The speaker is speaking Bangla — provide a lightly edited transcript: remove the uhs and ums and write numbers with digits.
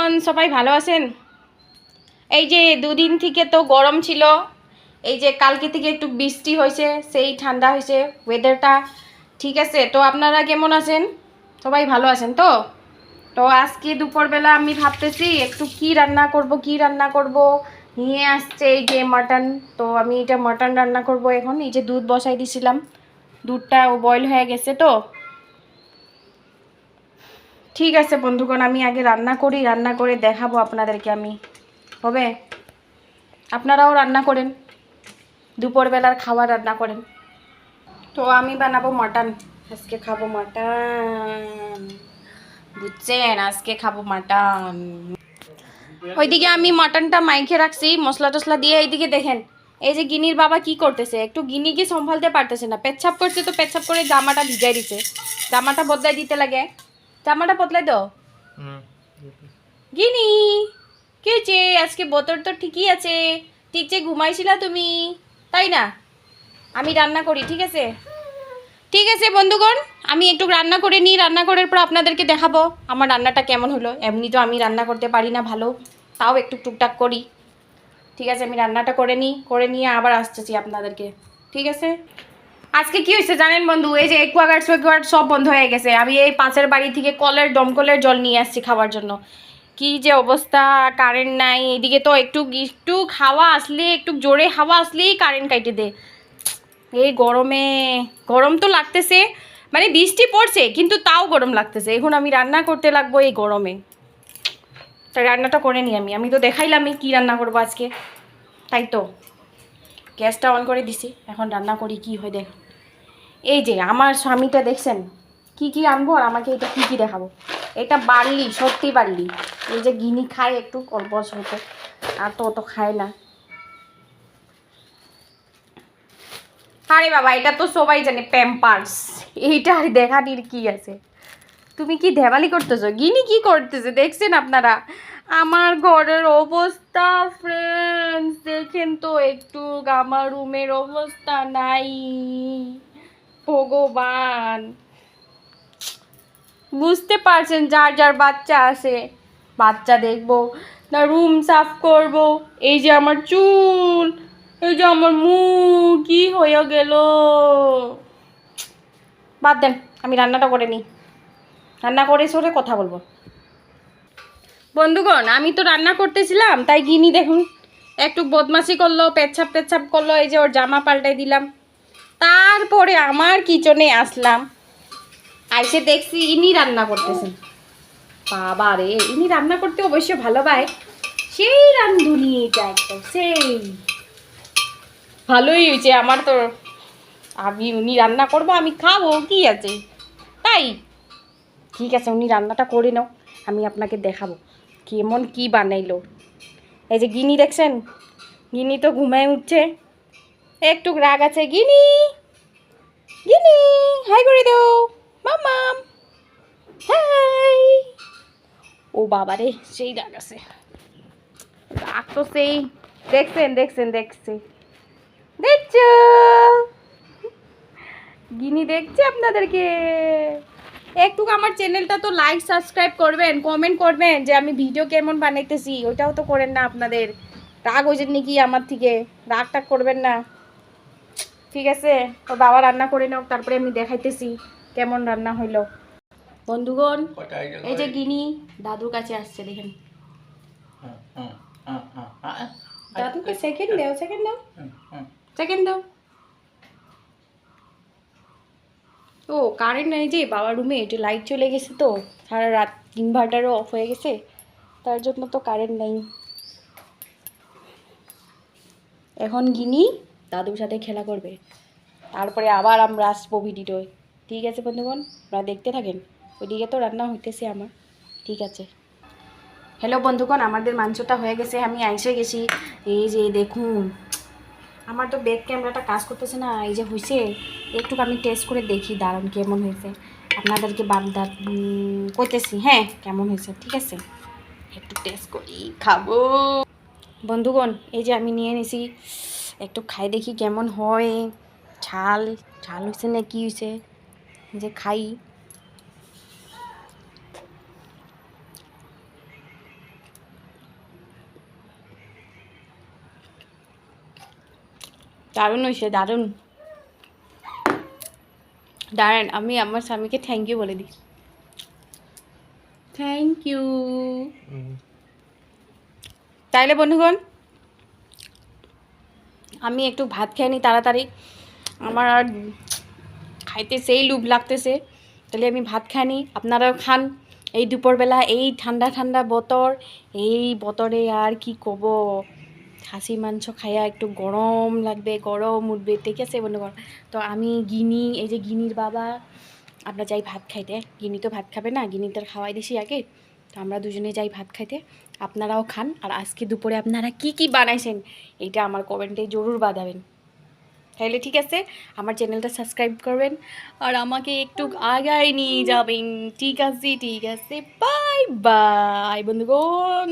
বন্ধুগণ সবাই ভালো আছেন? এই যে দুদিন থেকে তো গরম ছিল, এই যে কালকে থেকে একটু বৃষ্টি হয়েছে, সেই ঠান্ডা হয়েছে ওয়েদারটা। ঠিক আছে, তো আপনারা কেমন আছেন? সবাই ভালো আছেন তো? তো আজকে দুপুরবেলা আমি ভাবতেছি একটু কি রান্না করব নিয়ে আসছে এই যে মাটন। তো আমি এটা মাটন রান্না করব এখন। এই যে দুধ বসাই দিয়েছিলাম, দুধটা বয়েল হয়ে গেছে। তো ঠিক আছে বন্ধুগণ, আমি আগে রান্না করে দেখাবো আপনাদেরকে আমি। হবে? আপনারাও রান্না করেন, দুপুরবেলার খাবার রান্না করেন। তো আমি বানাবো মাটন, আজকে খাবো মাটন, বুঝছেন? আজকে খাবো মাটন। ওইদিকে আমি মাটনটা মাইখে রাখছি মশলা টশলা দিয়ে। এইদিকে দেখেন, এই যে গিনির বাবা কি করতেছে, একটু গিনিকে সম্ভালতে পারতেছে না, পেচ্ছাপ করছে তো পেচ্ছাপ করে জামাটা ভিজাই দিছে। জামাটা বদলাই দিতে লাগে, জামাটা বদলাই দাও। গিনি কি হয়েছে? আজকে বোতল তো ঠিকই আছে, ঠিক যে ঘুমাইছিলা তুমি, তাই না? আমি রান্না করি, ঠিক আছে? ঠিক আছে বন্ধুগণ, আমি একটু রান্না করে নিই, রান্না করার পর আপনাদেরকে দেখাবো আমার রান্নাটা কেমন হলো। এমনি তো আমি রান্না করতে পারি না ভালো, তাও একটু টুকটাক করি। ঠিক আছে, আমি রান্নাটা করে নিয়ে আবার আসতেছি আপনাদেরকে, ঠিক আছে? আজকে কি হয়েছে জানেন বন্ধু? এই যে একুয়াগার্ড সব বন্ধ হয়ে গেছে। আমি এই পাশের বাড়ি থেকে দমকলের জল নিয়ে আসছি খাওয়ার জন্য। কি যে অবস্থা, কারেন্ট নাই। এদিকে তো একটু একটু হাওয়া আসলে, একটু জোরে হাওয়া আসলেই কারেন্ট কাটে দে। এই গরমে গরম তো লাগতেছে, মানে বৃষ্টি পড়ছে কিন্তু তাও গরম লাগতেছে। এখন আমি রান্না করতে লাগবো এই গরমে, তাই রান্নাটা করে নিই। আমি তো দেখাইলামই কি রান্না করবো আজকে, তাই তো গ্যাসটা অন করে দিছি। এখন রান্না করি কি হয় দেখ। এই যে আমার স্বামীটা দেখছেন কি কি আনবো, আর আমাকে এটা কি কি দেখাবো। এটা বার্লি, সত্যি বার্লি। এই যে গিনি খায় একটু অল্প স্বল্প, আর তো অত খায় না। আরে বাবা, এটা তো সবাই জানে, প্যাম্পার্স। এইটা আর দেখাটির কি আছে? তুমি কি ধেমালি করতেছো? গিনি কি করতেছে দেখছেন আপনারা? আমার ঘরের অবস্থা ফ্রেন্ডস দেখেন তো একটু, আমার রুমের অবস্থা নাই। ভগবান, বুঝতে পারছেন, যার যার বাচ্চা আছে, বাচ্চা দেখবো না, রুম সাফ করব। এই যে আমার চুল, এই যে আমার মুখ কি হয়ে গেল। বাদ দেন, আমি রান্নাটা করে নিই, রান্না করে সরে কথা বলবো। বন্ধুগণ আমি তো রান্না করতেছিলাম, তাই গিনি দেখুন একটু বদমাশি করলো, পেচ্ছাপ করলো। এই যে ওর জামা পাল্টাই দিলাম, তারপরে আমার কিচেনে আসলাম, আইসে দেখছি ইনি রান্না করতেছেন। বাবা রে, ইনি রান্না করতে অবশ্য ভালো পায়, সেই রান্ধুনি এটা একদম সেই। ভালোই হয়েছে আমার তো, আমি উনি রান্না করবো আমি খাবো, কি আছে তাই। ঠিক আছে, উনি রান্নাটা করে নাও, আমি আপনাকে দেখাবো কেমন কি বানাইলো। এই যে গিনি দেখছেন, গিনি তো ঘুমায় উঠছে, একটু রাগ আছে। গিনি গিনি হাই করে দাও মামাম, হাই। ও বাবা রে, সেই রাগ আছে, রাগ তো সেই। দেখছি দেখছো, গিনি দেখছে আপনাদেরকে। একটু আমার চ্যানেলটা তো লাইক সাবস্ক্রাইব করবেন, কমেন্ট করবেন যে আমি ভিডিও কেমন বানাইতেছি, ওইটাও তো করেন না আপনাদের। রাগ হয়েছেন নাকি আমার থেকে? রাগ টাগ করবেন না, ঠিক আছে? তো বাবা রান্না করে নাও, তারপরে আমি দেখাইতেছি কেমন রান্না হইলো। বন্ধুগণ এই যে গিনি দাদুর কাছে আসছে দেখেন। দাদুকে সেকেন্ড দাও, সেকেন্ড দাও। ও কারেন্ট নেই যে বাবা রুমে, একটু লাইট চলে গেছে তো, সারা রাত ইনভার্টারও অফ হয়ে গেছে, তার জন্য তো কারেন্ট নেই। এখন গিনি দাদুর সাথে খেলা করবে, তারপরে আবার আমরা আসবো ভিডিওয়। ঠিক আছে বন্ধুগণ, আপনারা দেখতে থাকেন। ওইদিকে তো রান্না হইতেছে আমার, ঠিক আছে। হ্যালো বন্ধুগণ, আমাদের মাংসটা হয়ে গেছে, আমি আইসে গেছি। এই যে দেখুন, আমার তো ব্যাক ক্যামেরাটা কাজ করতেছে না। এই যে হয়েছে, একটু আমি টেস্ট করে দেখি, দারুণ কেমন হয়েছে আপনাদেরকে কইতেছি। হ্যাঁ কেমন হয়েছে, ঠিক আছে, একটু টেস্ট করি, খাবো। বন্ধুগণ এই যে আমি নিয়ে নিছি, একটু খাই দেখি কেমন হয়। ঝাল ঝাল হয়েছে না কি হয়েছে, যে খাই। দারুণ হয়েছে, দারুণ। দাঁড়ান, আমি আমার স্বামীকে থ্যাংক ইউ বলে দিই। Thank you. তাইলে বন্ধুগণ, আমি একটু ভাত খেয়ে নিই তাড়াতাড়ি, আমার আর খাইতে সেই লোভ লাগতেছে। তাহলে আমি ভাত খাই নিই, আপনারাও খান। এই দুপুরবেলা এই ঠান্ডা ঠান্ডা বতর, এই বতরে আর কি কব, খাসি মাংস খাইয়া একটু গরম লাগবে, গরম উঠবে, ঠিক আছে বন্ধুগণ। তো আমি গিনি, এই যে গিনির বাবা, আমরা যাই ভাত খাইতে। গিনি তো ভাত খাবে না, গিনিটার খাওয়াই দিছি আগে। তো আমরা দুজনে যাই ভাত খাইতে, আপনারাও খান। আর আজকে দুপুরে আপনারা কি কি বানাইছেন এইটা আমার কমেন্টে জরুর বাজাবেন। তাহলে ঠিক আছে, আমার চ্যানেলটা সাবস্ক্রাইব করবেন আর আমাকে একটু আগায় নিয়ে যাবেন। ঠিক আছে, ঠিক আছে, বাই বাই বন্ধুগণ।